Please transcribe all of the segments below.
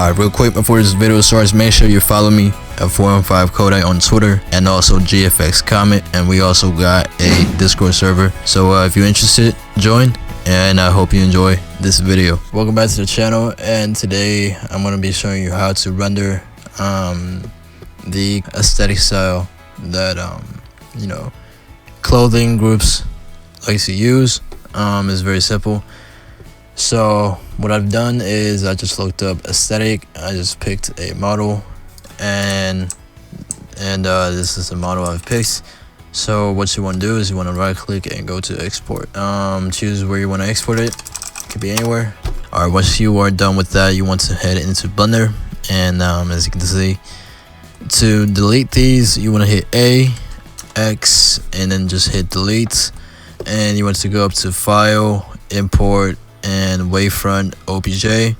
Real quick before this video starts, make sure you follow me at 415 COMET on Twitter and also GFX COMET, and we also got a Discord server. So if you're interested, join, and I hope you enjoy this video. Welcome back to the channel, and today I'm going to be showing you how to render the aesthetic style that clothing groups like to use. It's very simple. So what I've done is I just looked up aesthetic. I just picked a model, and this is the model I've picked. So what you want to do is you want to right click and go to export. Choose where you want to export it. It could be anywhere. Alright, once you are done with that, you want to head into Blender, and as you can see, to delete these you want to hit A, X, and then just hit delete, and you want to go up to File, Import, and Wavefront OBJ,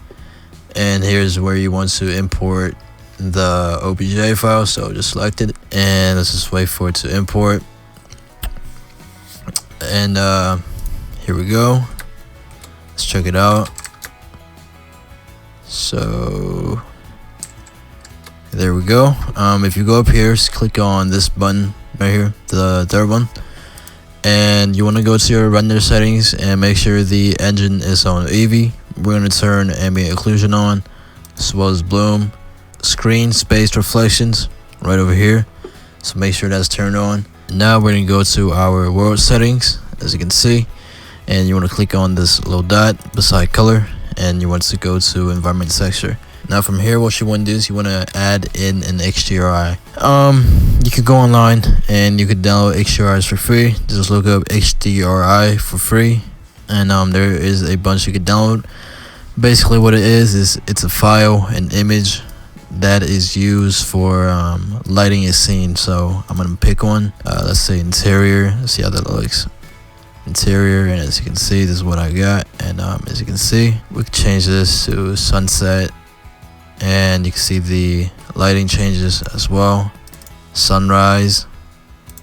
and here's where you want to import the OBJ file. So just select it, and let's just wait for it to import. And here we go. Let's check it out. So there we go. If you go up here, just click on this button right here, the third one, and you want to go to your render settings and make sure the engine is on Eevee. We're going to turn ambient occlusion on, as well as bloom, screen space reflections right over here, so make sure that's turned on. Now we're going to go to our world settings, as you can see, and you want to click on this little dot beside color, and you want to go to environment texture. Now from here, what you want to do is you want to add in an HDRI. You could go online and you could download HDRIs for free. Just look up HDRI for free, and there is a bunch you could download. Basically what it is it's a file, an image that is used for lighting a scene. So I'm gonna pick one. Let's say interior. Let's see how that looks. Interior, and as you can see, this is what I got. And as you can see, we can change this to sunset, and you can see the lighting changes as well. Sunrise,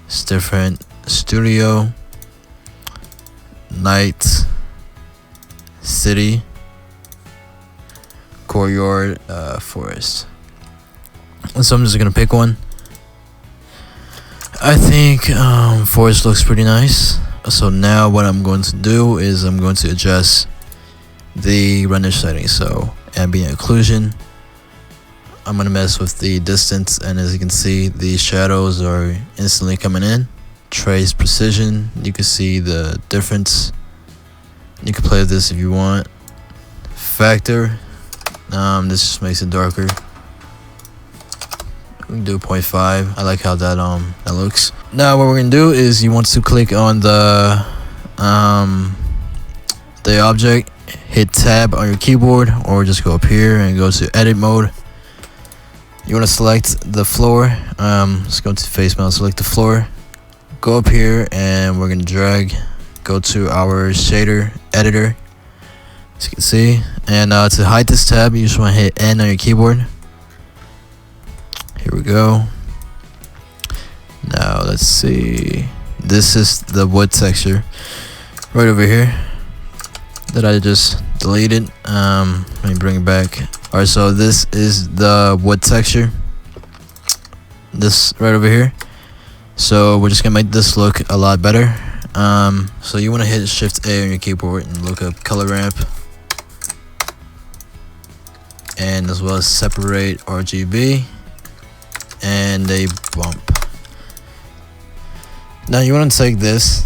it's different. Studio, night, city, courtyard, forest. And so I'm just gonna pick one. I think forest looks pretty nice. So now what I'm going to do is I'm going to adjust the render settings. So ambient occlusion, I'm gonna mess with the distance, and as you can see, the shadows are instantly coming in. Trace precision, you can see the difference. You can play with this if you want. Factor, this just makes it darker. We can do 0.5. I like how that looks. Now what we're gonna do is you want to click on the object, hit tab on your keyboard, or just go up here and go to edit mode. You want to select the floor. Let's go to face mount, select the floor, go up here, and we're gonna drag, go to our shader editor, as you can see, and to hide this tab you just want to hit N on your keyboard. Here we go. Now let's see, this is the wood texture right over here that I just deleted. Let me bring it back. Alright, so this is the wood texture, this right over here. So we're just gonna make this look a lot better. So you want to hit Shift A on your keyboard and look up color ramp, and as well as separate RGB and a bump. Now you want to take this.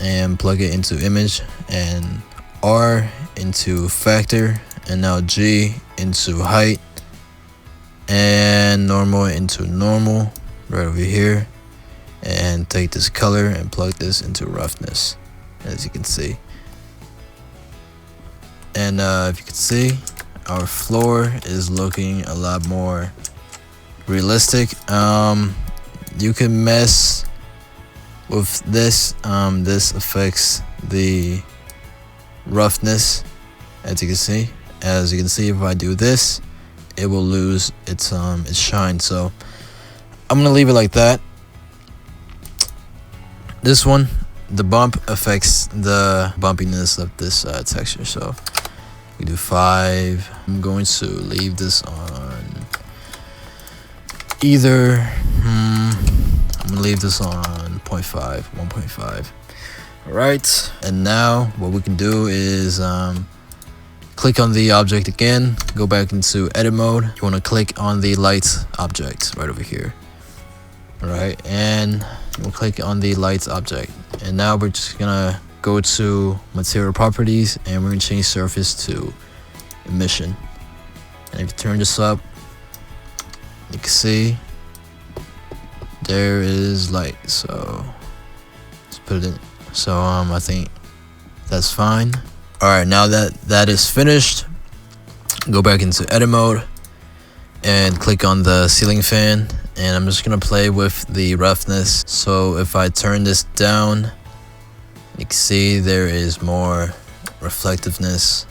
And plug it into image, and R into factor, and now G into height, and normal into normal right over here, and take this color and plug this into roughness, as you can see. And if you can see, our floor is looking a lot more realistic. You can mess with this. This affects the roughness, as you can see. If I do this, it will lose its shine. So I'm gonna leave it like that. This one, the bump affects the bumpiness of this texture. So We do 5. I'm going to leave this on either I'm gonna leave this on 1.5. Alright, and now what we can do is click on the object again, go back into edit mode. You want to click on the light object right over here. Alright, and we'll click on the light object, and now we're just gonna go to material properties, and we're gonna change surface to emission. And if you turn this up, you can see there is light, so let's put it in. So I think that's fine. Alright, now that is finished, go back into edit mode and click on the ceiling fan, and I'm just gonna play with the roughness. So if I turn this down, you can see there is more reflectiveness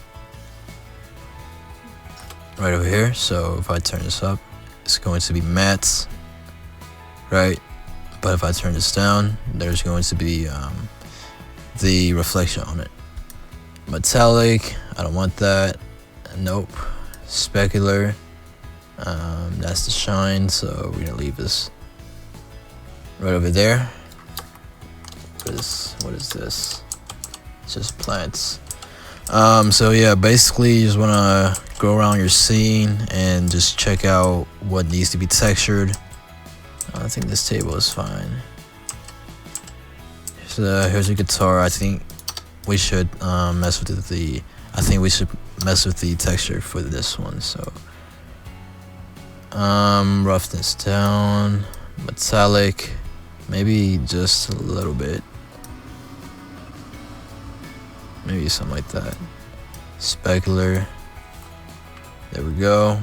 right over here. So if I turn this up, it's going to be matte, right? But if I turn this down, there's going to be the reflection on it. Metallic, I don't want that. Nope. Specular, that's the shine, so we're gonna leave this right over there. What is this? It's just plants. So yeah, basically you just wanna go around your scene and just check out what needs to be textured. I think this table is fine. Here's a guitar. I think we should mess with the texture for this one. So roughness down, metallic, maybe just a little bit, maybe something like that. Specular, there we go.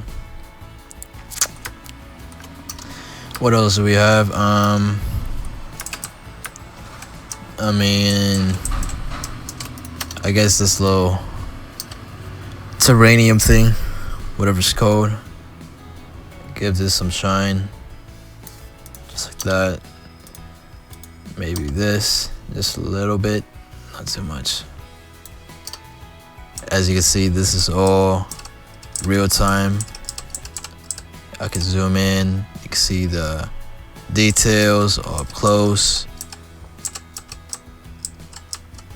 What else do we have? I mean, I guess this little terranium thing, whatever it's called, give this some shine, just like that. Maybe this, just a little bit, not too much. As you can see, this is all real time. I can zoom in, you can see the details up close,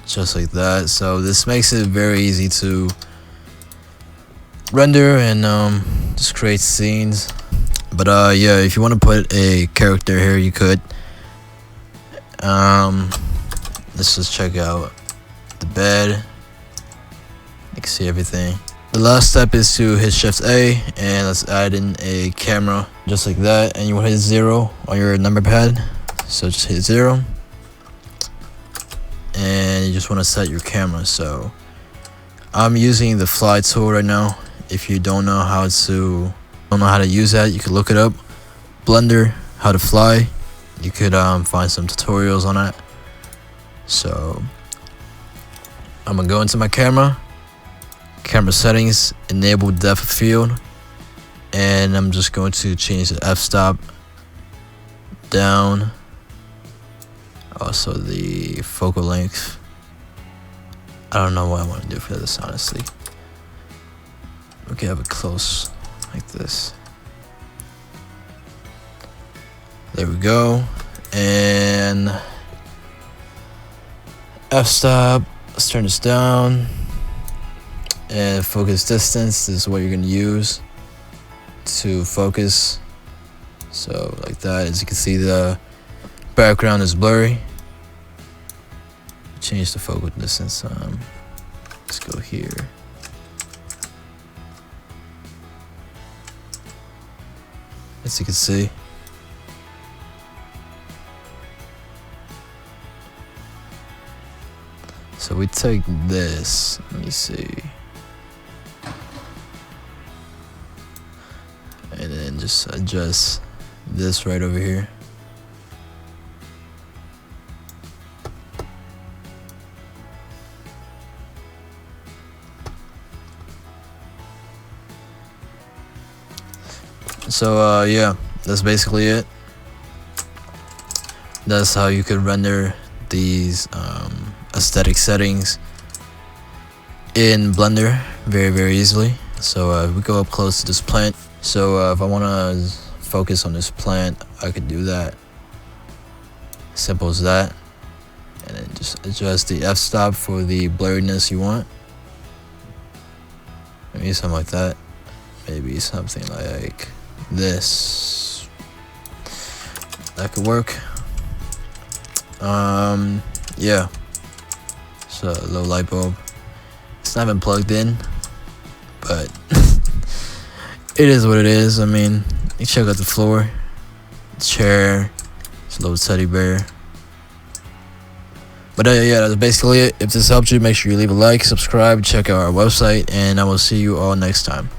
just like that. So this makes it very easy to render and just create scenes. But yeah, if you want to put a character here, you could. Let's just check out the bed. You can see everything. The last step is to hit Shift A, and let's add in a camera, just like that. And you want to hit 0 on your number pad, so just hit 0. And you just want to set your camera. So I'm using the fly tool right now. If you don't know how to use that, you could look it up. Blender, how to fly. You could find some tutorials on that. So I'm gonna go into my camera settings, enable depth of field, and I'm just going to change the f-stop down, also the focal length. I don't know what I want to do for this, honestly. We can have it close like this. There we go. And f-stop, let's turn this down. And focus distance, this is what you're going to use to focus. So like that. As you can see, the background is blurry. Change the focal distance. Let's go here. As you can see, so we take this, let me see, and then just adjust this right over here. So yeah, that's basically it. That's how you can render these aesthetic settings in Blender. very easily. So if we go up close to this plant, so if I want to focus on this plant, I could do that. Simple as that. And then just adjust the f-stop for the blurriness you want. Maybe something like that. Maybe something like this. That could work. Yeah. So a little light bulb. It's not even plugged in, but it is what it is. I mean, you check out the floor, the chair, it's a little teddy bear. But yeah, that's basically it. If this helped you, make sure you leave a like, subscribe, check out our website, and I will see you all next time.